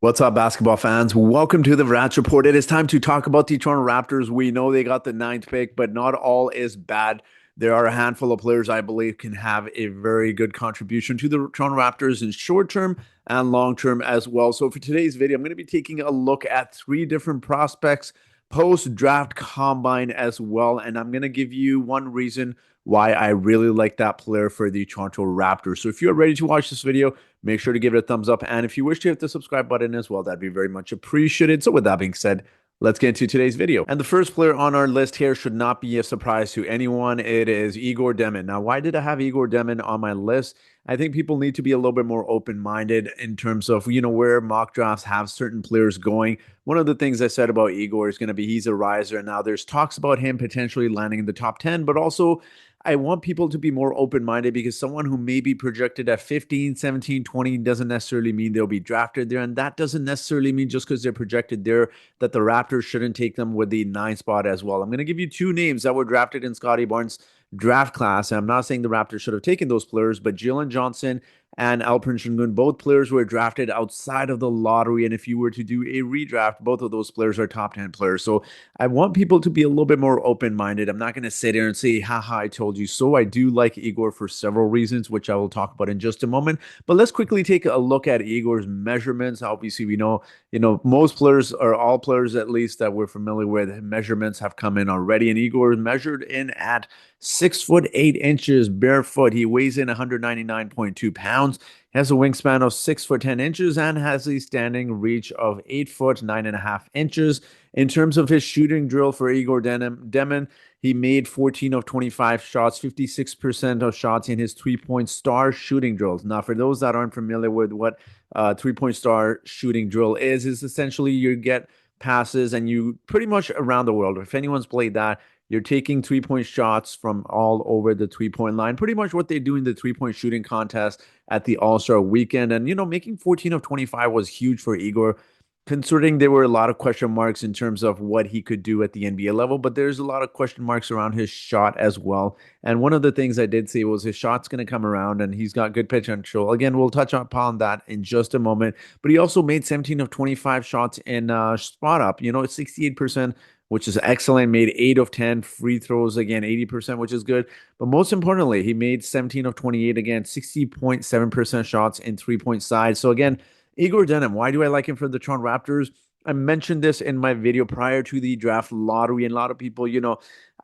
What's up, basketball fans? Welcome to the Rats Report. It is time to talk about the Toronto Raptors. We know they got the ninth pick, but not all is bad. There are a handful of players I believe can have a very good contribution to the Toronto Raptors in short term and long term as well. So, for today's video, I'm going to be taking a look at three different prospects post draft combine as well. And I'm going to give you one reason why I really like that player for the Toronto Raptors. So, if you're ready to watch this video, make sure to give it a thumbs up. And if you wish to hit the subscribe button as well, that'd be very much appreciated. So with that being said, let's get into today's video. And the first player on our list here should not be a surprise to anyone. It is Igor Demon. Now, why did I have Igor Demon on my list? I think people need to be a little bit more open-minded in terms of, where mock drafts have certain players going. One of the things I said about Igor is going to be he's a riser. And now there's talks about him potentially landing in the top 10, but also I want people to be more open-minded because someone who may be projected at 15, 17, 20 doesn't necessarily mean they'll be drafted there. And that doesn't necessarily mean just because they're projected there that the Raptors shouldn't take them with the 9 spot as well. I'm going to give you two names that were drafted in Scotty Barnes' draft class. And I'm not saying the Raptors should have taken those players, but Jalen Johnson and Alperen Sengun, both players were drafted outside of the lottery. And if you were to do a redraft, both of those players are top 10 players. So I want people to be a little bit more open-minded. I'm not going to sit here and say, haha, I told you so. I do like Igor for several reasons, which I will talk about in just a moment. But let's quickly take a look at Igor's measurements. Obviously, we know, most players, or all players at least that we're familiar with, measurements have come in already. And Igor is measured in at 6'8" barefoot. He weighs in 199.2 pounds. He has a wingspan of 6'10" and has a standing reach of 8 9.5 inches. In terms of his shooting drill for Igor Demon, he made 14 of 25 shots, 56% of shots in his 3-point star shooting drills. Now, for those that aren't familiar with what 3-point star shooting drill is essentially you get passes and you pretty much around the world. If anyone's played that, you're taking 3-point shots from all over the 3-point line. Pretty much what they do in the 3-point shooting contest at the All-Star weekend. And, making 14 of 25 was huge for Igor, considering there were a lot of question marks in terms of what he could do at the NBA level. But there's a lot of question marks around his shot as well. And one of the things I did say was his shot's going to come around and he's got good potential. Again, we'll touch upon that in just a moment. But he also made 17 of 25 shots in spot up, 68%, which is excellent. Made 8 of 10 free throws, again, 80%, which is good. But most importantly, he made 17 of 28, again, 60.7% shots in 3-point side. So again, Igor Denham, why do I like him for the Toronto Raptors? I mentioned this in my video prior to the draft lottery, and a lot of people,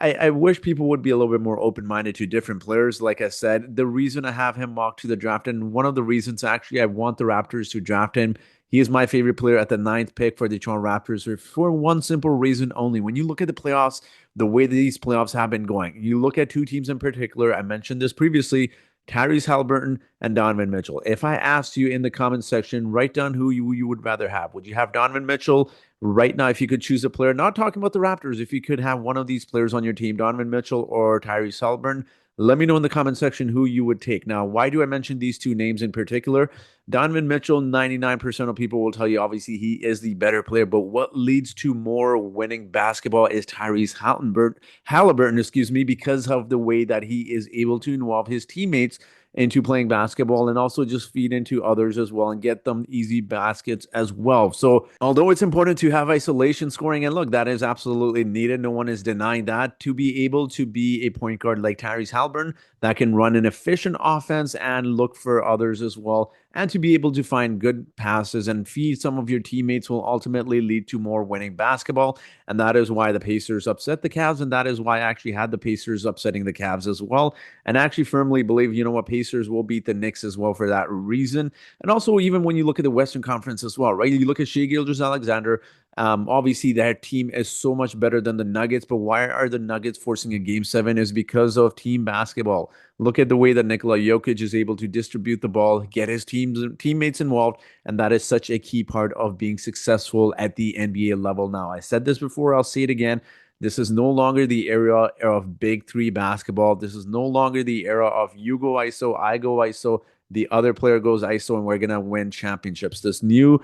I wish people would be a little bit more open-minded to different players. Like I said, the reason I have him mocked to the draft, and one of the reasons actually I want the Raptors to draft him, he is my favorite player at the 9th pick for the Toronto Raptors for one simple reason only. When you look at the playoffs, the way these playoffs have been going, you look at two teams in particular. I mentioned this previously, Tyrese Halliburton and Donovan Mitchell. If I asked you in the comment section, write down who you would rather have. Would you have Donovan Mitchell right now if you could choose a player? Not talking about the Raptors. If you could have one of these players on your team, Donovan Mitchell or Tyrese Halliburton, let me know in the comment section who you would take. Now, why do I mention these two names in particular? Donovan Mitchell, 99% of people will tell you, obviously, he is the better player. But what leads to more winning basketball is Tyrese Halliburton, because of the way that he is able to involve his teammates into playing basketball and also just feed into others as well and get them easy baskets as well. So although it's important to have isolation scoring, and look, that is absolutely needed. No one is denying that. To be able to be a point guard like Tyrese Halliburton that can run an efficient offense and look for others as well, and to be able to find good passes and feed some of your teammates will ultimately lead to more winning basketball. And that is why the Pacers upset the Cavs, and that is why I actually had the Pacers upsetting the Cavs as well. And I actually firmly believe, Pacers will beat the Knicks as well for that reason. And also, even when you look at the Western Conference as well, right? You look at Shai Gilgeous-Alexander. Obviously, their team is so much better than the Nuggets, but why are the Nuggets forcing a Game 7 is because of team basketball. Look at the way that Nikola Jokic is able to distribute the ball, get his teammates involved, and that is such a key part of being successful at the NBA level now. I said this before, I'll say it again. This is no longer the era of big three basketball. This is no longer the era of you go ISO, I go ISO, the other player goes ISO, and we're going to win championships. This new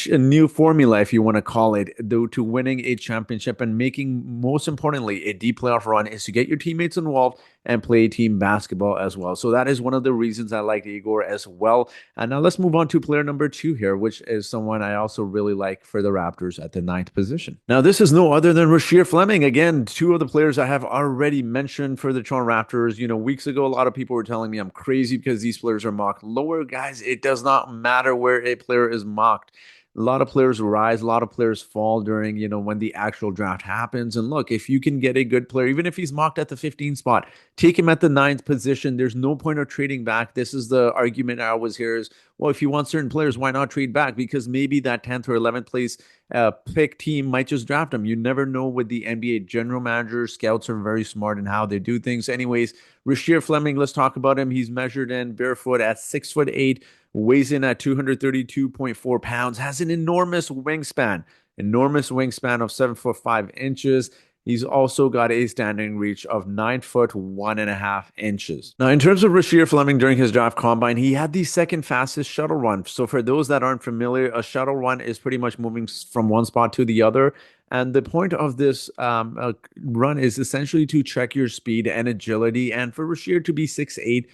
a new formula, if you want to call it, though, to winning a championship and making, most importantly, a deep playoff run is to get your teammates involved and play team basketball as well. So that is one of the reasons I like Igor as well. And now let's move on to player number two here, which is someone I also really like for the Raptors at the ninth position. Now, this is no other than Rasheer Fleming. Again, two of the players I have already mentioned for the Toronto Raptors. Weeks ago, a lot of people were telling me I'm crazy because these players are mocked lower. Guys, it does not matter where a player is mocked. A lot of players rise, a lot of players fall during, when the actual draft happens. And look, if you can get a good player, even if he's mocked at the 15 spot, take him at the ninth position. There's no point of trading back. This is the argument I always hear is, well, if you want certain players, why not trade back? Because maybe that 10th or 11th place pick team might just draft him. You never know with the NBA general manager. Scouts are very smart in how they do things. Anyways, Rasheer Fleming, let's talk about him. He's measured in barefoot at 6'8", weighs in at 232.4 pounds, has an enormous wingspan of 7 foot 5 inches. He's also got a standing reach of 9 foot 1.5 inches. Now, in terms of Rasheer Fleming during his draft combine, he had the second fastest shuttle run. So, for those that aren't familiar, a shuttle run is pretty much moving from one spot to the other. And the point of this run is essentially to check your speed and agility. And for Rasheer to be 6'8",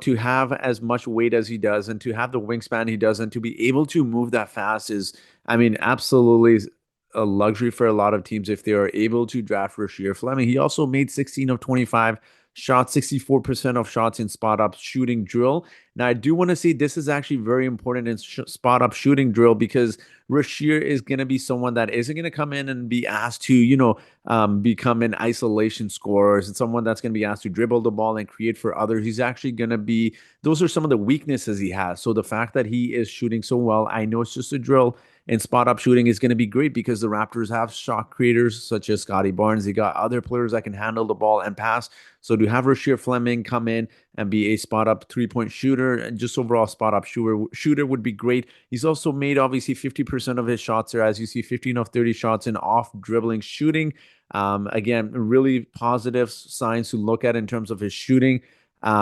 to have as much weight as he does and to have the wingspan he does and to be able to move that fast is, I mean, absolutely a luxury for a lot of teams if they are able to draft Rasheer Fleming. He also made 16 of 25 shots, 64% of shots in spot up shooting drill. Now, I do want to say this is actually very important in spot up shooting drill because Rasheer is going to be someone that isn't going to come in and be asked to, become an isolation scorer. It's someone that's going to be asked to dribble the ball and create for others. He's actually going to be, those are some of the weaknesses he has. So the fact that he is shooting so well, I know it's just a drill, and spot up shooting is going to be great because the Raptors have shot creators such as Scotty Barnes. They got other players that can handle the ball and pass. So to have Rasheer Fleming come in and be a spot up 3-point shooter and just overall spot up shooter would be great. He's also made obviously 50% of his shots there, as you see, 15 of 30 shots in off dribbling shooting. Again, really positive signs to look at in terms of his shooting.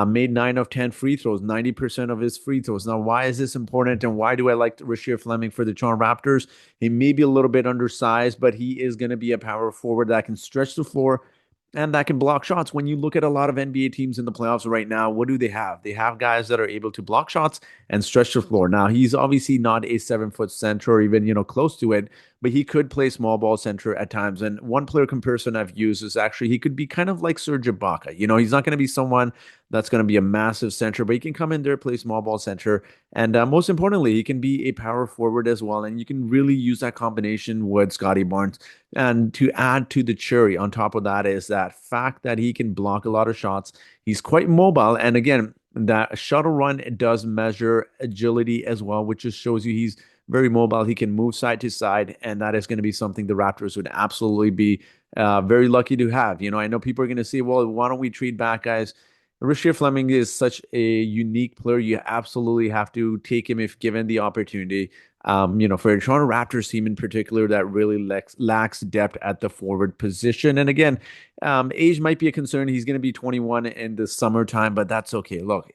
Made 9 of 10 free throws, 90% of his free throws. Now, why is this important and why do I like Rasheer Fleming for the Toronto Raptors? He may be a little bit undersized, but he is going to be a power forward that can stretch the floor and that can block shots. When you look at a lot of NBA teams in the playoffs right now, what do they have? They have guys that are able to block shots and stretch the floor. Now, he's obviously not a 7 foot center or even, close to it, but he could play small ball center at times. And one player comparison I've used is actually he could be kind of like Serge Ibaka. He's not going to be someone that's going to be a massive center, but he can come in there, play small ball center. And most importantly, he can be a power forward as well. And you can really use that combination with Scotty Barnes. And to add to the cherry on top of that is that fact that he can block a lot of shots. He's quite mobile. And again, that shuttle run does measure agility as well, which just shows you he's very mobile. He can move side to side, and that is going to be something the Raptors would absolutely be very lucky to have. I know people are going to say, well, why don't we trade back guys? Rasheer Fleming is such a unique player. You absolutely have to take him if given the opportunity. For a Toronto Raptors team in particular that really lacks depth at the forward position. And again, age might be a concern. He's going to be 21 in the summertime, but that's okay. Look,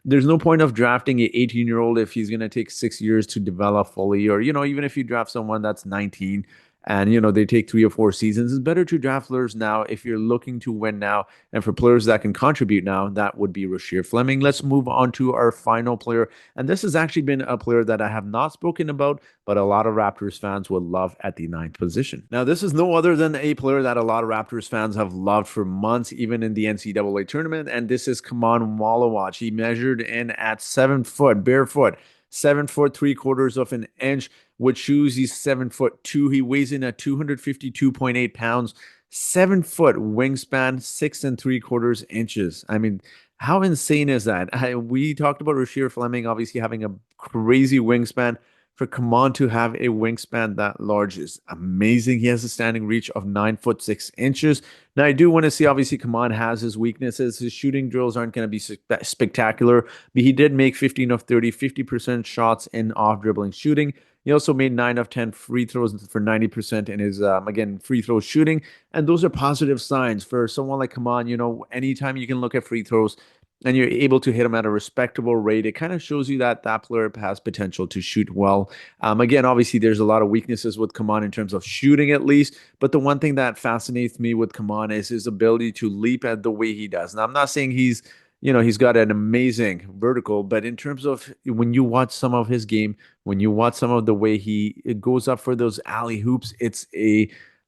there's no point of drafting an 18-year-old if he's going to take 6 years to develop fully, or, even if you draft someone that's 19 and, they take 3 or 4 seasons, it's better to draft players now if you're looking to win now. And for players that can contribute now, that would be Rasheer Fleming. Let's move on to our final player. And this has actually been a player that I have not spoken about, but a lot of Raptors fans would love at the ninth position. Now, this is no other than a player that a lot of Raptors fans have loved for months, even in the NCAA tournament. And this is Kaman Malawach. He measured in at 7 foot, barefoot, 7 foot 3/4 of an inch. With shoes, he's 7'2". He weighs in at 252.8 pounds, 7 foot wingspan, 6 3/4 inches. I mean, how insane is that? We talked about Rasheer Fleming obviously having a crazy wingspan. For Kaman to have a wingspan that large is amazing. He has a standing reach of 9 foot 6 inches. Now, I do want to see, obviously, Kaman has his weaknesses. His shooting drills aren't going to be spectacular, but he did make 15 of 30, 50% shots in off dribbling shooting. He also made 9 of 10 free throws for 90% in his, again, free throw shooting. And those are positive signs for someone like Kaman. Anytime you can look at free throws, and you're able to hit them at a respectable rate, it kind of shows you that that player has potential to shoot well. Again, obviously, there's a lot of weaknesses with Kaman in terms of shooting, at least. But the one thing that fascinates me with Kaman is his ability to leap at the way he does. Now, I'm not saying he's got an amazing vertical, but in terms of when you watch some of his game, when you watch some of the way he it goes up for those alley hoops,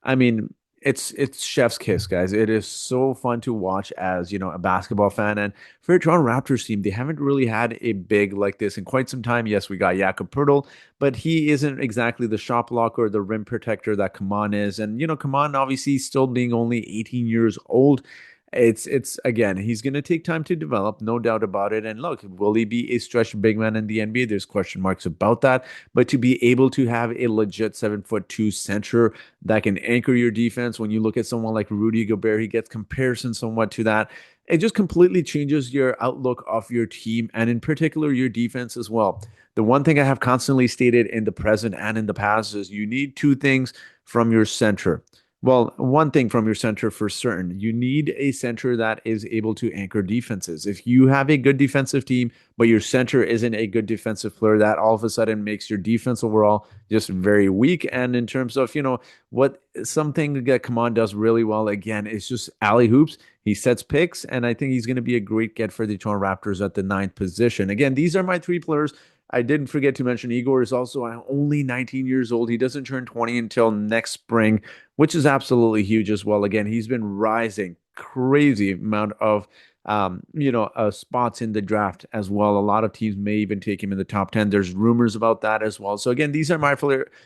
I mean, it's chef's kiss, guys. It is so fun to watch as, a basketball fan. And for a Toronto Raptors team, they haven't really had a big like this in quite some time. Yes, we got Jakob Poeltl, but he isn't exactly the shot blocker or the rim protector that Kaman is. And Kaman obviously still being only 18 years old. It's again, he's going to take time to develop, no doubt about it. And look, will he be a stretch big man in the NBA? There's question marks about that. But to be able to have a legit 7'2" center that can anchor your defense, when you look at someone like Rudy Gobert, he gets comparison somewhat to that. It just completely changes your outlook of your team and in particular your defense as well. The one thing I have constantly stated in the present and in the past is you need two things from your center. Well, one thing from your center for certain, you need a center that is able to anchor defenses. If you have a good defensive team, but your center isn't a good defensive player, that all of a sudden makes your defense overall just very weak. And in terms of, what something that Kaman does really well, again, is just alley hoops. He sets picks, and I think he's going to be a great get for the Toronto Raptors at the ninth position. Again, these are my three players. I didn't forget to mention Igor is also only 19 years old. He doesn't turn 20 until next spring, which is absolutely huge as well. Again, he's been rising crazy amount of spots in the draft as well. A lot of teams may even take him in the top 10. There's rumors about that as well. So again, these are my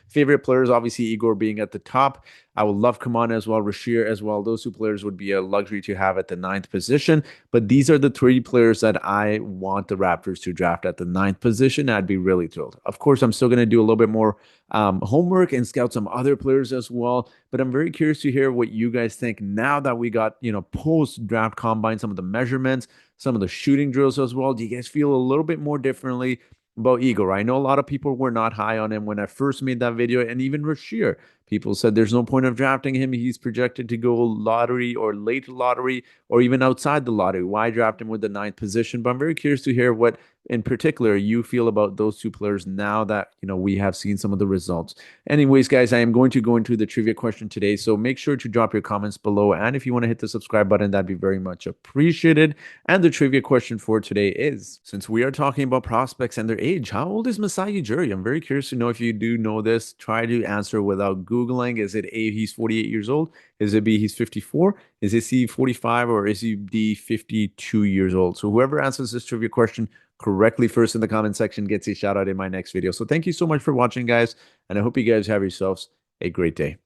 favorite players. Obviously, Igor being at the top. I would love Kamana as well, Rasheer as well. Those two players would be a luxury to have at the ninth position. But these are the three players that I want the Raptors to draft at the ninth position. I'd be really thrilled. Of course, I'm still going to do a little bit more homework and scout some other players as well. But I'm very curious to hear what you guys think now that we got, post draft combine, some of the measurements, some of the shooting drills as well. Do you guys feel a little bit more differently about Igor? I know a lot of people were not high on him when I first made that video, and even Rasheer. People said there's no point of drafting him. He's projected to go lottery or late lottery or even outside the lottery. Why draft him with the ninth position? But I'm very curious to hear what, in particular, you feel about those two players now that we have seen some of the results. Anyways, guys, I am going to go into the trivia question today, so make sure to drop your comments below. And if you want to hit the subscribe button, that'd be very much appreciated. And the trivia question for today is, since we are talking about prospects and their age, how old is Masai Ujiri? I'm very curious to know if you do know this. Try to answer without Googling. Is it A, he's 48 years old? Is it B, he's 54? Is it C, 45? Or is he D, 52 years old? So whoever answers this trivia question correctly first in the comment section gets a shout out in my next video. So thank you so much for watching, guys. And I hope you guys have yourselves a great day.